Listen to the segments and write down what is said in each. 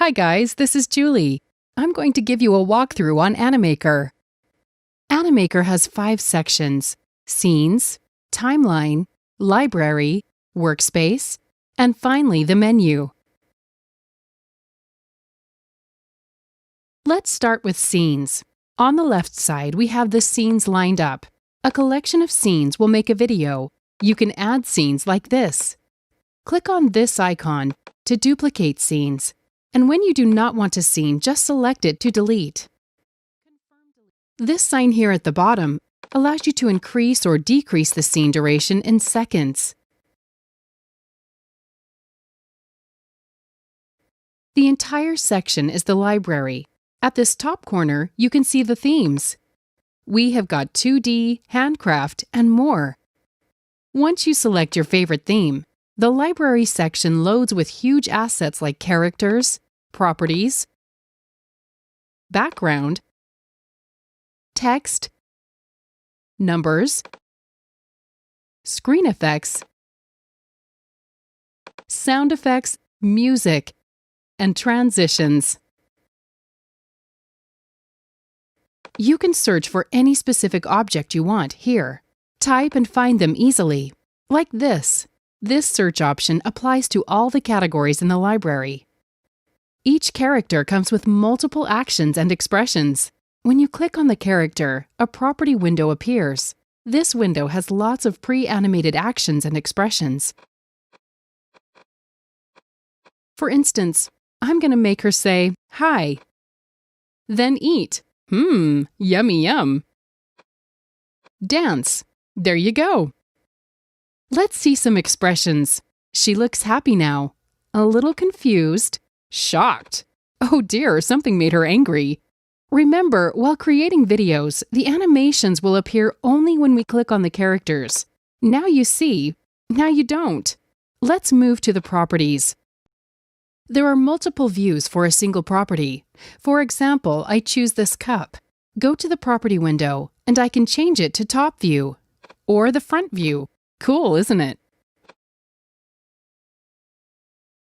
Hi guys, this is Julie. I'm going to give you a walkthrough on Animaker. Animaker has 5 sections: Scenes, Timeline, Library, Workspace, and finally the menu. Let's start with Scenes. On the left side, we have the scenes lined up. A collection of scenes will make a video. You can add scenes like this. Click on this icon to duplicate scenes. And when you do not want a scene, just select it to delete. This sign here at the bottom allows you to increase or decrease the scene duration in seconds. The entire section is the library. At this top corner, you can see the themes. We have got 2D, handcraft, and more. Once you select your favorite theme, the library section loads with huge assets like characters, properties, background, text, numbers, screen effects, sound effects, music, and transitions. You can search for any specific object you want here. Type and find them easily, like this. This search option applies to all the categories in the library. Each character comes with multiple actions and expressions. When you click on the character, a property window appears. This window has lots of pre-animated actions and expressions. For instance, I'm going to make her say, "Hi." Then eat. Yummy yum. Dance. There you go. Let's see some expressions. She looks happy now. A little confused. Shocked. Oh dear, something made her angry. Remember, while creating videos, the animations will appear only when we click on the characters. Now you see, now you don't. Let's move to the properties. There are multiple views for a single property. For example, I choose this cup. Go to the property window, and I can change it to top view or the front view. Cool, isn't it?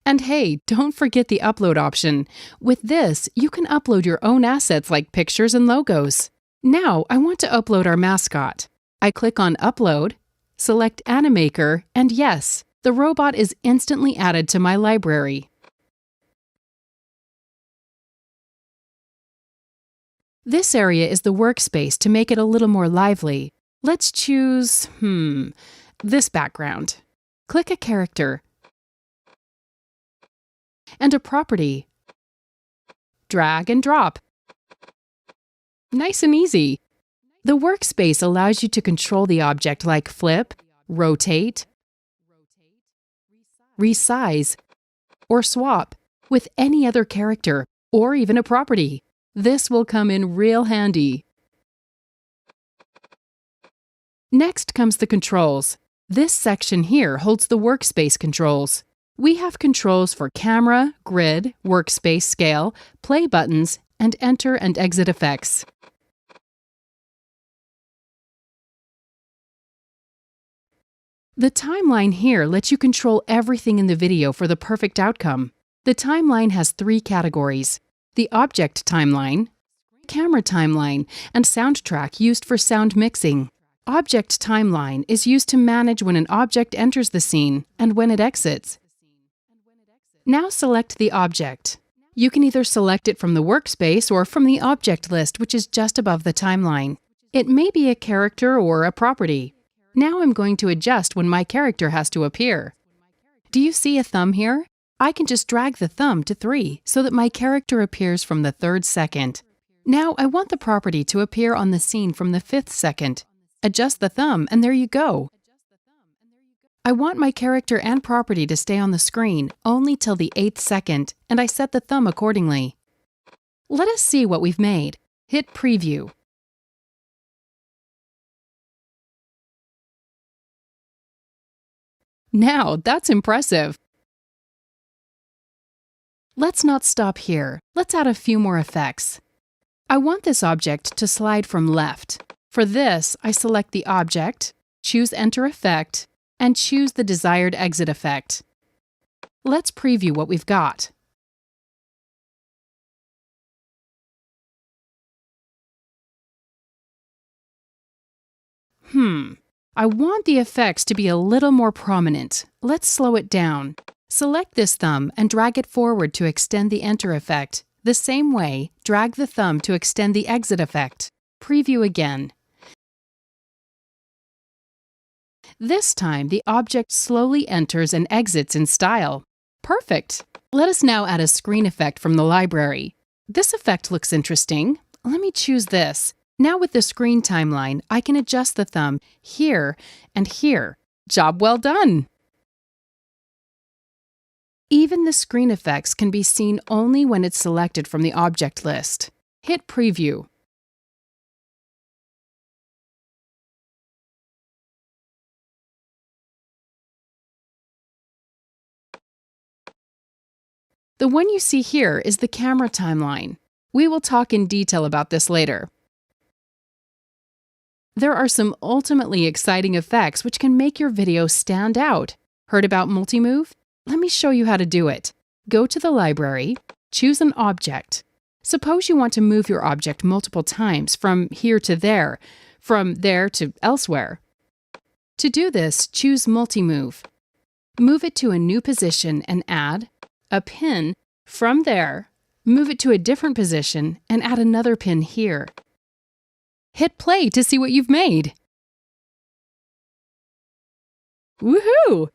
And hey, don't forget the upload option. With this, you can upload your own assets like pictures and logos. Now, I want to upload our mascot. I click on Upload, select Animaker, and yes, the robot is instantly added to my library. This area is the workspace to make it a little more lively. Let's choose, this background. Click a character and a property. Drag and drop. Nice and easy. The workspace allows you to control the object like flip, rotate, resize, or swap with any other character or even a property. This will come in real handy. Next comes the controls. This section here holds the workspace controls. We have controls for camera, grid, workspace scale, play buttons, and enter and exit effects. The timeline here lets you control everything in the video for the perfect outcome. The timeline has 3 categories: the object timeline, camera timeline, and soundtrack used for sound mixing. Object timeline is used to manage when an object enters the scene and when it exits. Now select the object. You can either select it from the workspace or from the object list, which is just above the timeline. It may be a character or a property. Now I'm going to adjust when my character has to appear. Do you see a thumb here? I can just drag the thumb to 3 so that my character appears from the 3rd second. Now I want the property to appear on the scene from the 5th second. Adjust the thumb and there you go. I want my character and property to stay on the screen only till the 8th second, and I set the thumb accordingly. Let us see what we've made. Hit Preview. Now, that's impressive. Let's not stop here. Let's add a few more effects. I want this object to slide from left. For this, I select the object, choose Enter Effect, and choose the desired exit effect. Let's preview what we've got. I want the effects to be a little more prominent. Let's slow it down. Select this thumb and drag it forward to extend the enter effect. The same way, drag the thumb to extend the exit effect. Preview again. This time, the object slowly enters and exits in style. Perfect! Let us now add a screen effect from the library. This effect looks interesting. Let me choose this. Now with the screen timeline, I can adjust the thumb here and here. Job well done! Even the screen effects can be seen only when it's selected from the object list. Hit Preview. The one you see here is the camera timeline. We will talk in detail about this later. There are some ultimately exciting effects which can make your video stand out. Heard about multi-move? Let me show you how to do it. Go to the library, choose an object. Suppose you want to move your object multiple times from here to there, from there to elsewhere. To do this, choose Multi-Move. Move it to a new position and add a pin. From there, move it to a different position and add another pin here. Hit play to see what you've made. Woohoo!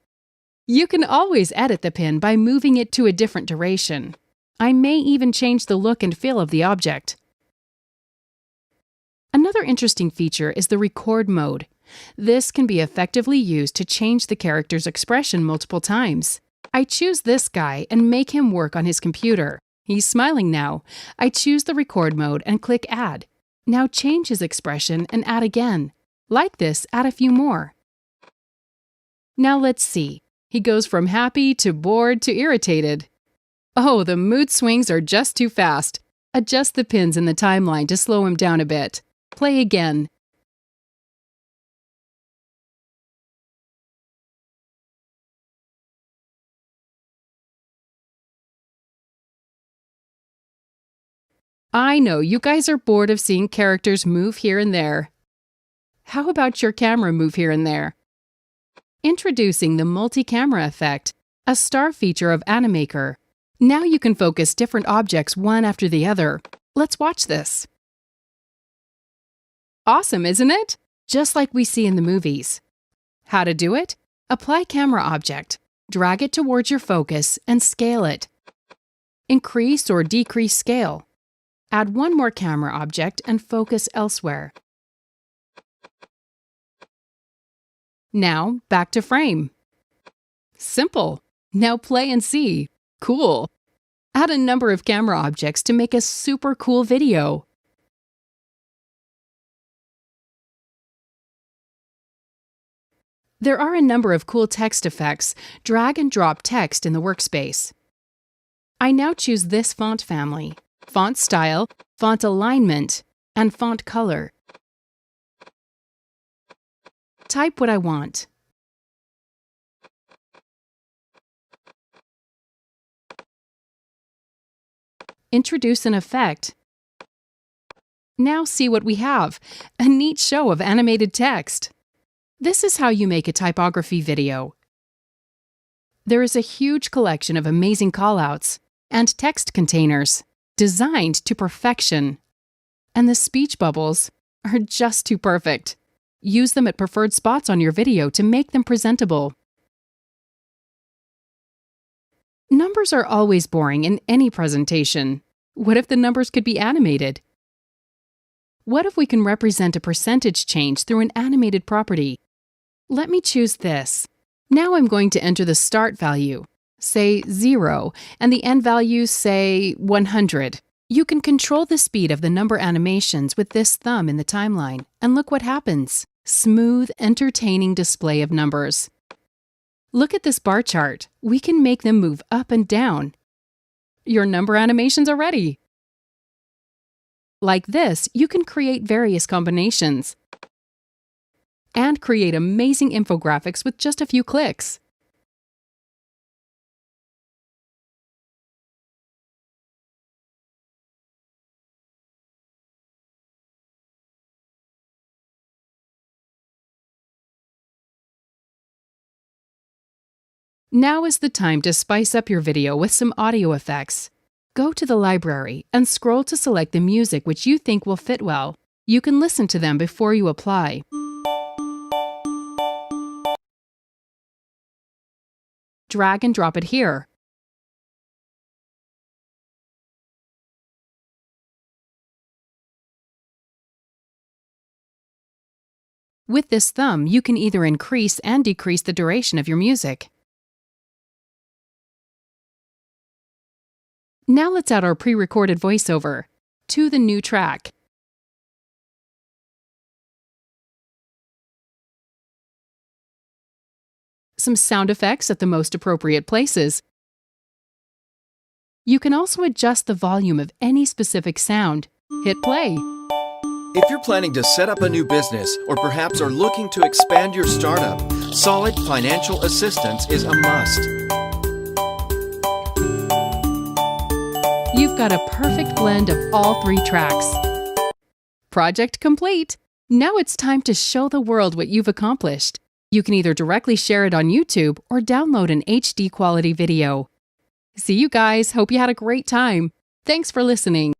You can always edit the pin by moving it to a different duration. I may even change the look and feel of the object. Another interesting feature is the record mode. This can be effectively used to change the character's expression multiple times. I choose this guy and make him work on his computer. He's smiling now. I choose the record mode and click Add. Now change his expression and add again. Like this, add a few more. Now let's see. He goes from happy to bored to irritated. Oh, the mood swings are just too fast. Adjust the pins in the timeline to slow him down a bit. Play again. I know you guys are bored of seeing characters move here and there. How about your camera move here and there? Introducing the multi-camera effect, a star feature of Animaker. Now you can focus different objects one after the other. Let's watch this. Awesome, isn't it? Just like we see in the movies. How to do it? Apply camera object. Drag it towards your focus and scale it. Increase or decrease scale. Add one more camera object and focus elsewhere. Now, back to frame. Simple. Now play and see. Cool. Add a number of camera objects to make a super cool video. There are a number of cool text effects. Drag and drop text in the workspace. I now choose this font family: font style, font alignment, and font color. Type what I want. Introduce an effect. Now see what we have: a neat show of animated text. This is how you make a typography video. There is a huge collection of amazing callouts and text containers, designed to perfection. And the speech bubbles are just too perfect. Use them at preferred spots on your video to make them presentable. Numbers are always boring in any presentation. What if the numbers could be animated? What if we can represent a percentage change through an animated property? Let me choose this. Now I'm going to enter the start value, say 0, and the end value, say 100. You can control the speed of the number animations with this thumb in the timeline, and look what happens. Smooth, entertaining display of numbers. Look at this bar chart. We can make them move up and down. Your number animations are ready. Like this, you can create various combinations and create amazing infographics with just a few clicks. Now is the time to spice up your video with some audio effects. Go to the library and scroll to select the music which you think will fit well. You can listen to them before you apply. Drag and drop it here. With this thumb, you can either increase and decrease the duration of your music. Now let's add our pre-recorded voiceover to the new track. Some sound effects at the most appropriate places. You can also adjust the volume of any specific sound. Hit play. If you're planning to set up a new business or perhaps are looking to expand your startup, solid financial assistance is a must. You've got a perfect blend of all 3 tracks. Project complete! Now it's time to show the world what you've accomplished. You can either directly share it on YouTube or download an HD quality video. See you guys! Hope you had a great time. Thanks for listening.